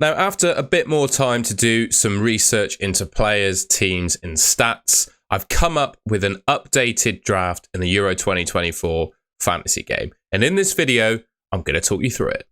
Now, after a bit more time to do some research into players, teams, and stats, I've come up with an updated draft in the Euro 2024 fantasy game. And in this video, I'm going to talk you through it.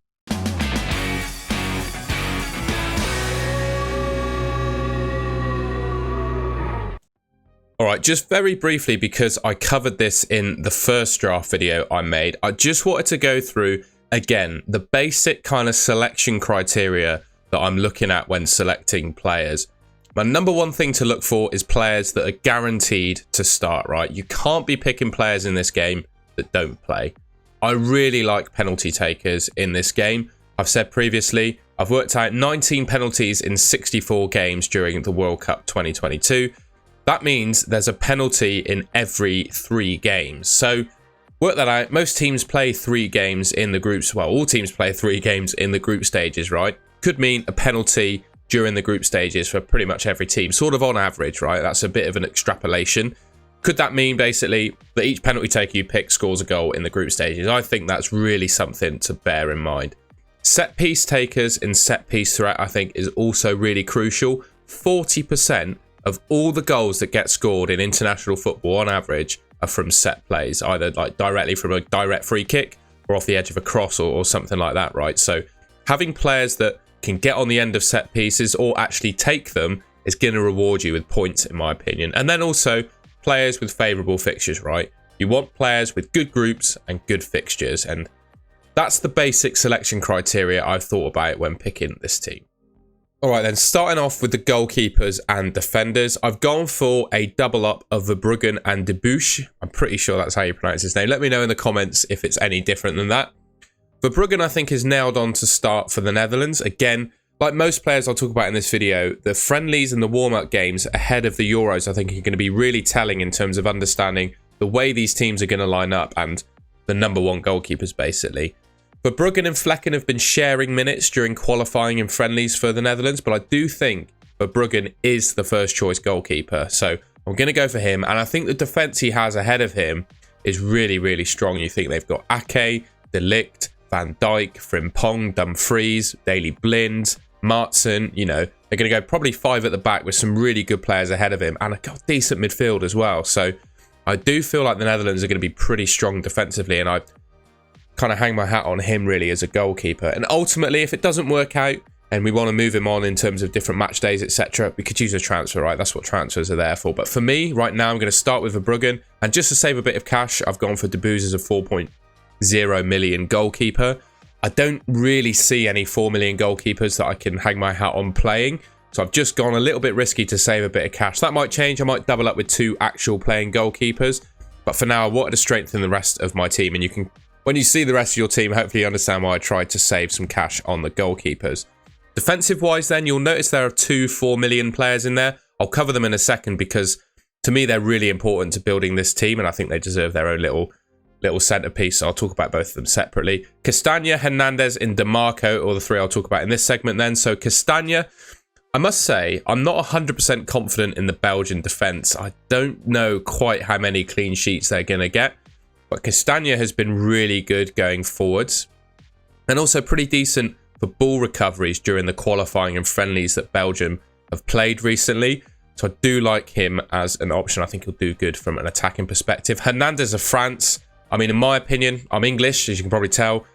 All right, just very briefly, because I covered this in the first draft video I made, I just wanted to go through, again, the basic kind of selection criteria that I'm looking at when selecting players. My number one thing to look for is players that are guaranteed to start, right? You can't be picking players in this game that don't play. I really like penalty takers in this game. I've said previously, I've worked out 19 penalties in 64 games during the World Cup 2022. That means there's a penalty in every 3 games. So work that out. Most teams play 3 games in the groups. Well, all teams play 3 games in the group stages, right? Could mean a penalty during the group stages for pretty much every team, sort of on average, right? That's a bit of an extrapolation. Could that mean basically that each penalty taker you pick scores a goal in the group stages? I think that's really something to bear in mind. Set piece takers and set piece threat, I think, is also really crucial. 40% of all the goals that get scored in international football on average are from set plays, either like directly from a direct free kick or off the edge of a cross or something like that, right? So having players that can get on the end of set pieces or actually take them is going to reward you with points, in my opinion. And then also players with favourable fixtures, right? You want players with good groups and good fixtures, and that's the basic selection criteria I've thought about when picking this team. All right, then, starting off with the goalkeepers and defenders, I've gone for a double up of Verbruggen and De Boer. I'm pretty sure that's how you pronounce his name. Let me know in the comments if it's any different than that. Verbruggen, I think, is nailed on to start for the Netherlands. Again, like most players I'll talk about in this video, the friendlies and the warm-up games ahead of the Euros, I think, are going to be really telling in terms of understanding the way these teams are going to line up and the number one goalkeepers, basically. Verbruggen and Vlekken have been sharing minutes during qualifying and friendlies for the Netherlands, but I do think Verbruggen is the first choice goalkeeper. So I'm going to go for him, and I think the defence he has ahead of him is really, really strong. You think they've got Ake, De Ligt, Van Dijk, Frimpong, Dumfries, Daley Blind, Maatsen. You know, they're going to go probably 5 at the back with some really good players ahead of him and a decent midfield as well. So I do feel like the Netherlands are going to be pretty strong defensively, and I kind of hang my hat on him really as a goalkeeper. And ultimately, if it doesn't work out and we want to move him on in terms of different match days, etc., we could use a transfer, right? That's what transfers are there for. But for me, right now, I'm going to start with Verbruggen, and just to save a bit of cash, I've gone for De Boer as a 4.0 million goalkeeper. I don't really see any 4 million goalkeepers that I can hang my hat on playing, so I've just gone a little bit risky to save a bit of cash. That might change. I might double up with 2 actual playing goalkeepers, but for now I wanted to strengthen the rest of my team, and you can, when you see the rest of your team, hopefully you understand why I tried to save some cash on the goalkeepers. Defensive wise then, you'll notice there are 2 4 million players in there. I'll cover them in a second because to me they're really important to building this team, and I think they deserve their own little centerpiece. So I'll talk about both of them separately. Castagna, Hernandez, and DeMarco, or the 3 I'll talk about in this segment then. So Castagna, I must say, I'm not 100% confident in the Belgian defence. I don't know quite how many clean sheets they're going to get, but Castagna has been really good going forwards and also pretty decent for ball recoveries during the qualifying and friendlies that Belgium have played recently. So I do like him as an option. I think he'll do good from an attacking perspective. Hernandez of France, I mean, in my opinion, I'm English, as you can probably tell,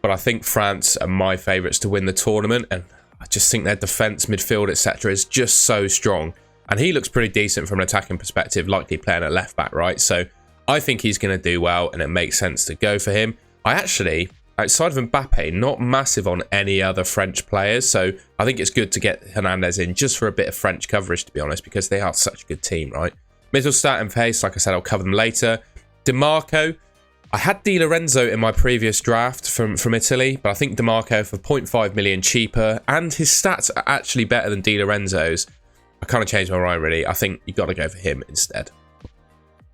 but I think France are my favourites to win the tournament, and I just think their defence, midfield, etc. is just so strong. And he looks pretty decent from an attacking perspective, likely playing at left back, right? So I think he's going to do well, and it makes sense to go for him. I actually, outside of Mbappe, not massive on any other French players, so I think it's good to get Hernandez in just for a bit of French coverage, to be honest, because they are such a good team, right? Mittelstadt and Pace, like I said, I'll cover them later. DeMarco, I had Di Lorenzo in my previous draft from Italy, but I think DeMarco for 0.5 million cheaper, and his stats are actually better than Di Lorenzo's. I kind of changed my mind, really. I think you got to go for him instead.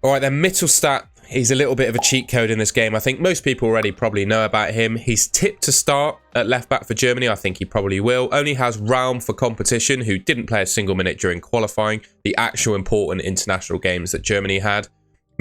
All right, then Mittelstadt, he's a little bit of a cheat code in this game. I think most people already probably know about him. He's tipped to start at left back for Germany. I think he probably will. Only has Raum for competition, who didn't play a single minute during qualifying, the actual important international games that Germany had.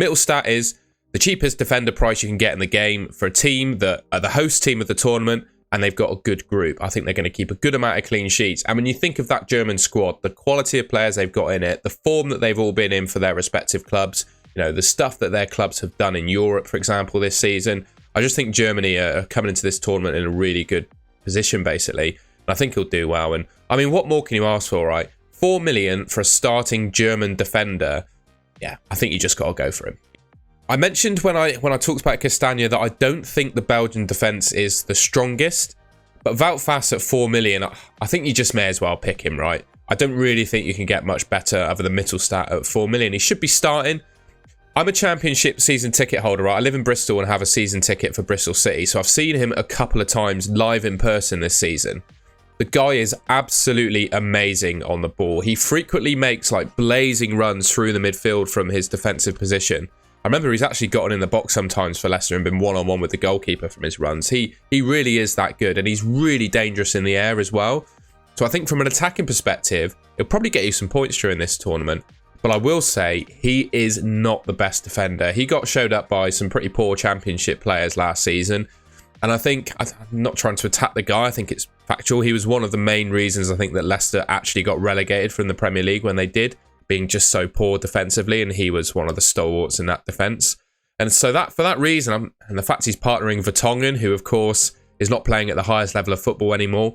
Mittelstadt is the cheapest defender price you can get in the game for a team that are the host team of the tournament and they've got a good group. I think they're going to keep a good amount of clean sheets. And when you think of that German squad, the quality of players they've got in it, the form that they've all been in for their respective clubs, the stuff that their clubs have done in Europe, for example, this season, I just think Germany are coming into this tournament in a really good position, basically. And I think he'll do well. And I mean, what more can you ask for, right? 4 million for a starting German defender. Yeah, I think you just got to go for him. I mentioned when I talked about Castagna that I don't think the Belgian defence is the strongest, but Wout Faes at 4 million, I think you just may as well pick him, right? I don't really think you can get much better other than Mittelstadt at 4 million. He should be starting. I'm a championship season ticket holder, right? I live in Bristol and have a season ticket for Bristol City, so I've seen him a couple of times live in person this season. The guy is absolutely amazing on the ball. He frequently makes like blazing runs through the midfield from his defensive position. I remember he's actually gotten in the box sometimes for Leicester and been one-on-one with the goalkeeper from his runs. He really is that good, and he's really dangerous in the air as well. So I think from an attacking perspective, he'll probably get you some points during this tournament. But I will say he is not the best defender. He got showed up by some pretty poor championship players last season. And I think, I'm not trying to attack the guy, I think it's factual. He was one of the main reasons I think that Leicester actually got relegated from the Premier League when they did, being just so poor defensively, and he was one of the stalwarts in that defence. And so for that reason, and the fact he's partnering Vertonghen, who of course is not playing at the highest level of football anymore,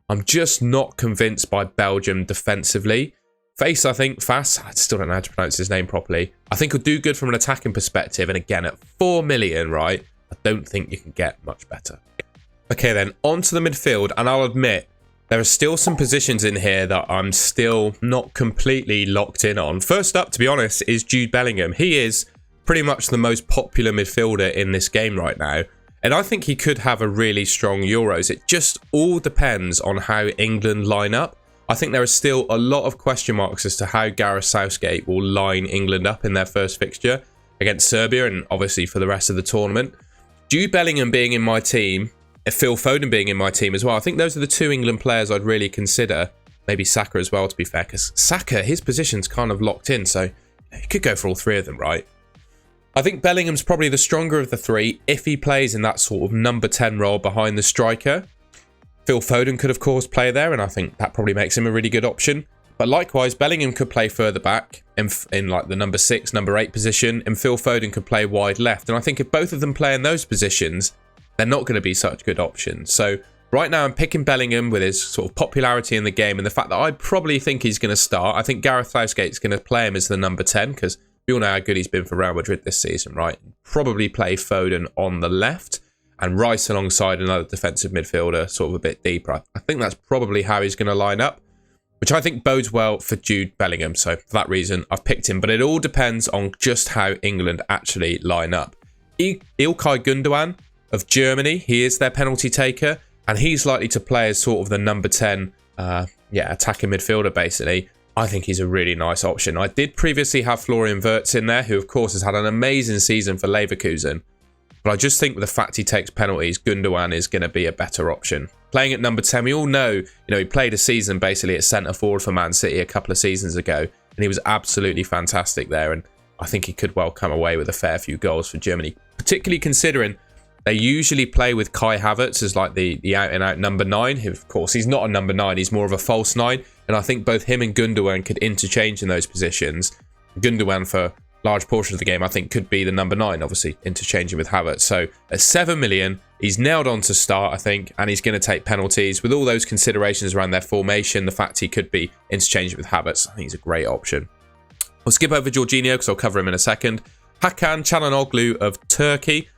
I'm just not convinced by Belgium defensively. Faes, I still don't know how to pronounce his name properly. I think he'll do good from an attacking perspective, and again, at 4 million, right, I don't think you can get much better. Okay then, on to the midfield, and I'll admit, there are still some positions in here that I'm still not completely locked in on. First up, to be honest, is Jude Bellingham. He is pretty much the most popular midfielder in this game right now, and I think he could have a really strong Euros. It just all depends on how England line up. I think there are still a lot of question marks as to how Gareth Southgate will line England up in their first fixture against Serbia, and obviously for the rest of the tournament. Jude Bellingham being in my team, Phil Foden being in my team as well, I think those are the two England players I'd really consider. Maybe Saka as well, to be fair, because Saka, his position's kind of locked in, so you could go for all three of them, right? I think Bellingham's probably the stronger of the three if he plays in that sort of number 10 role behind the striker. Phil Foden could, of course, play there, and I think that probably makes him a really good option. But likewise, Bellingham could play further back in like the number 6, number 8 position, and Phil Foden could play wide left. And I think if both of them play in those positions, they're not going to be such good options. So right now I'm picking Bellingham with his sort of popularity in the game and the fact that I probably think he's going to start. I think Gareth Southgate's going to play him as the number 10 because we all know how good he's been for Real Madrid this season, right? Probably play Foden on the left and Rice alongside another defensive midfielder sort of a bit deeper. I think that's probably how he's going to line up, which I think bodes well for Jude Bellingham. So for that reason, I've picked him. But it all depends on just how England actually line up. Ilkay Gundogan of Germany, he is their penalty taker, and he's likely to play as sort of the number 10 attacking midfielder, basically. I think he's a really nice option. I did previously have Florian Wirtz in there, who of course has had an amazing season for Leverkusen. But I just think with the fact he takes penalties, Gundogan is going to be a better option. Playing at number 10, we all know, he played a season basically at centre forward for Man City a couple of seasons ago, and he was absolutely fantastic there. And I think he could well come away with a fair few goals for Germany, particularly considering they usually play with Kai Havertz as like the out-and-out number 9. Who, of course, he's not a number 9, he's more of a false 9. And I think both him and Gundogan could interchange in those positions. Gundogan for large portion of the game, I think, could be the number 9, obviously, interchanging with Havertz. So at 7 million, he's nailed on to start, I think, and he's going to take penalties. With all those considerations around their formation, the fact he could be interchanging with Havertz, I think he's a great option. We'll skip over Jorginho because I'll cover him in a second. Hakan Çalhanoğlu of Turkey.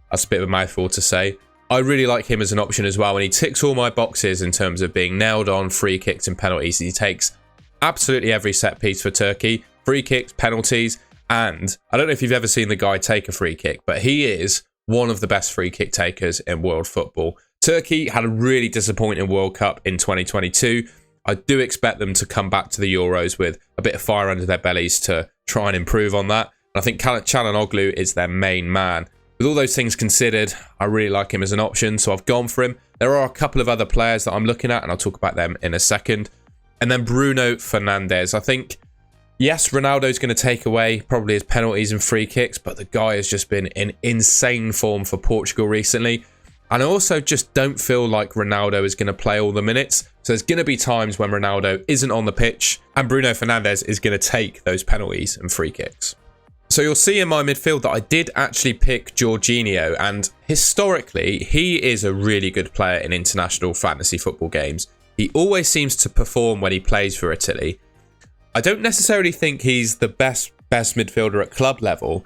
That's a bit of a mouthful to say. I really like him as an option as well, and he ticks all my boxes in terms of being nailed on free kicks and penalties. He takes absolutely every set piece for Turkey. Free kicks, penalties, and I don't know if you've ever seen the guy take a free kick, but he is one of the best free kick takers in world football. Turkey had a really disappointing World Cup in 2022. I do expect them to come back to the Euros with a bit of fire under their bellies to try and improve on that. And I think Çalhanoğlu is their main man. With all those things considered, I really like him as an option, so I've gone for him. There are a couple of other players that I'm looking at, and I'll talk about them in a second. And then Bruno Fernandes. I think, yes, Ronaldo's going to take away probably his penalties and free kicks, but the guy has just been in insane form for Portugal recently. And I also just don't feel like Ronaldo is going to play all the minutes. So there's going to be times when Ronaldo isn't on the pitch and Bruno Fernandes is going to take those penalties and free kicks. So you'll see in my midfield that I did actually pick Jorginho, and historically, he is a really good player in international fantasy football games. He always seems to perform when he plays for Italy. I don't necessarily think he's the best midfielder at club level,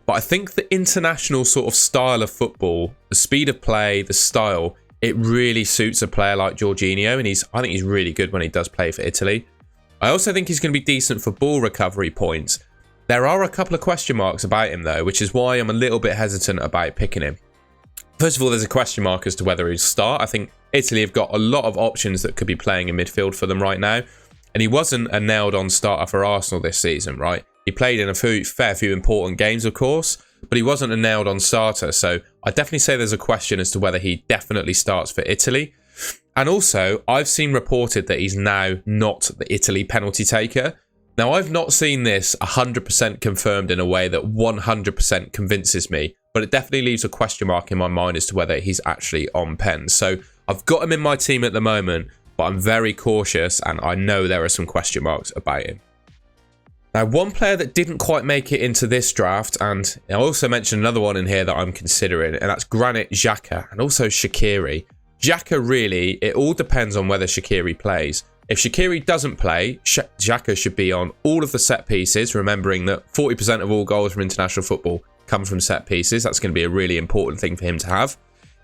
but I think the international sort of style of football, the speed of play, the style, it really suits a player like Jorginho, and I think he's really good when he does play for Italy. I also think he's going to be decent for ball recovery points. There are a couple of question marks about him though, which is why I'm a little bit hesitant about picking him. First of all, there's a question mark as to whether he'll start. I think Italy have got a lot of options that could be playing in midfield for them right now. And he wasn't a nailed-on starter for Arsenal this season, right? He played in a fair few important games, of course, but he wasn't a nailed-on starter. So I definitely say there's a question as to whether he definitely starts for Italy. And also, I've seen reported that he's now not the Italy penalty taker. Now, I've not seen this 100% confirmed in a way that 100% convinces me, but it definitely leaves a question mark in my mind as to whether he's actually on pens. So I've got him in my team at the moment, but I'm very cautious and I know there are some question marks about him. Now, one player that didn't quite make it into this draft, and I also mentioned another one in here that I'm considering, and that's Granit Xhaka and also Shaqiri. Xhaka, really, it all depends on whether Shaqiri plays. If Shaqiri doesn't play, Xhaka should be on all of the set pieces, remembering that 40% of all goals from international football come from set pieces. That's going to be a really important thing for him to have.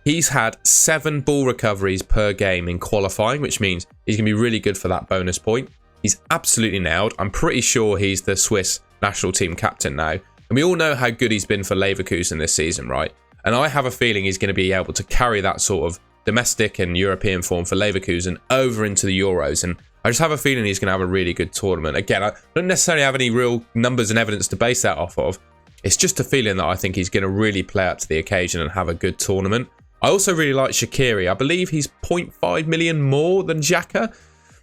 He's had 7 ball recoveries per game in qualifying, which means he's going to be really good for that bonus point. He's absolutely nailed. I'm pretty sure he's the Swiss national team captain now. And we all know how good he's been for Leverkusen this season, right? And I have a feeling he's going to be able to carry that sort of domestic and European form for Leverkusen over into the Euros. And I just have a feeling he's going to have a really good tournament. Again, I don't necessarily have any real numbers and evidence to base that off of. It's just a feeling that I think he's going to really play up to the occasion and have a good tournament. I also really like Shaqiri. I believe he's 0.5 million more than Xhaka.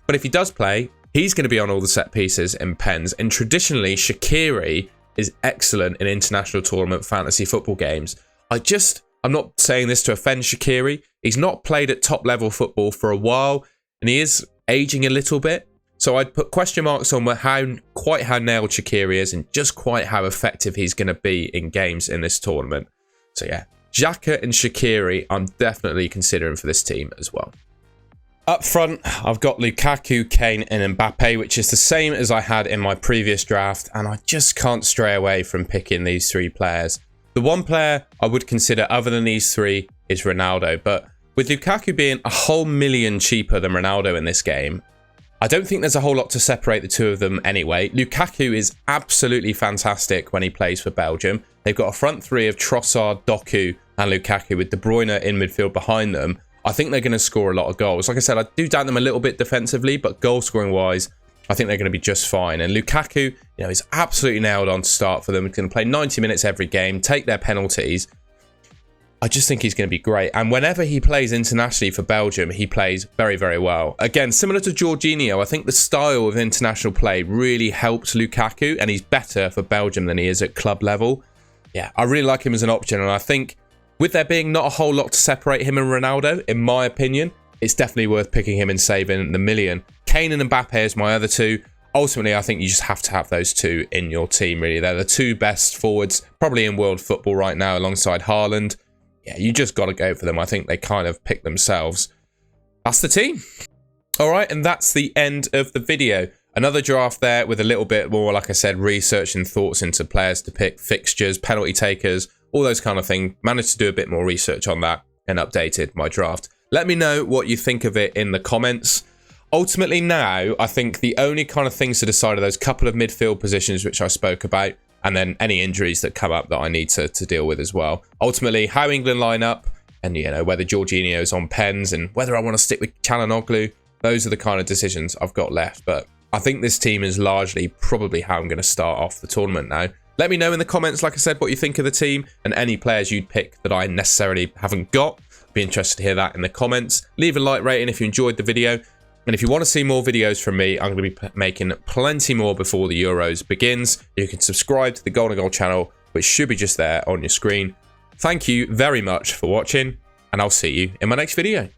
But if he does play, he's going to be on all the set pieces and pens. And traditionally, Shaqiri is excellent in international tournament fantasy football games. I'm not saying this to offend Shaqiri. He's not played at top level football for a while, and he is aging a little bit. So I'd put question marks on quite how nailed Shaqiri is and just quite how effective he's going to be in games in this tournament. So yeah, Xhaka and Shaqiri, I'm definitely considering for this team as well. Up front, I've got Lukaku, Kane and Mbappe, which is the same as I had in my previous draft, and I just can't stray away from picking these 3 players. The one player I would consider other than these 3 is Ronaldo, but with Lukaku being a whole million cheaper than Ronaldo in this game, I don't think there's a whole lot to separate the two of them anyway. Lukaku is absolutely fantastic when he plays for Belgium. They've got a front 3 of Trossard, Doku and Lukaku with De Bruyne in midfield behind them. I think they're going to score a lot of goals. Like I said, I do doubt them a little bit defensively, but goal scoring wise, I think they're going to be just fine. And Lukaku, is absolutely nailed on to start for them. He's going to play 90 minutes every game, take their penalties. I just think he's going to be great. And whenever he plays internationally for Belgium, he plays very, very well. Again, similar to Jorginho, I think the style of international play really helps Lukaku, and he's better for Belgium than he is at club level. Yeah, I really like him as an option, and I think with there being not a whole lot to separate him and Ronaldo, in my opinion, it's definitely worth picking him and saving the million. Kane and Mbappe is my other 2. Ultimately, I think you just have to have those 2 in your team, really. They're the 2 best forwards, probably in world football right now, alongside Haaland. Yeah, you just got to go for them. I think they kind of pick themselves. That's the team. All right, and that's the end of the video. Another draft there with a little bit more, like I said, research and thoughts into players to pick, fixtures, penalty takers, all those kind of things. Managed to do a bit more research on that and updated my draft. Let me know what you think of it in the comments. Ultimately now, I think the only kind of things to decide are those couple of midfield positions which I spoke about, and then any injuries that come up that I need to deal with as well. Ultimately, how England line up, and whether Jorginho's on pens, and whether I want to stick with Çalhanoğlu, those are the kind of decisions I've got left. But I think this team is largely probably how I'm going to start off the tournament now. Let me know in the comments, like I said, what you think of the team and any players you'd pick that I necessarily haven't got. Be interested to hear that in the comments. Leave a like rating if you enjoyed the video. And if you want to see more videos from me, I'm going to be making plenty more before the Euros begins. You can subscribe to the Golden Goal channel, which should be just there on your screen. Thank you very much for watching, and I'll see you in my next video.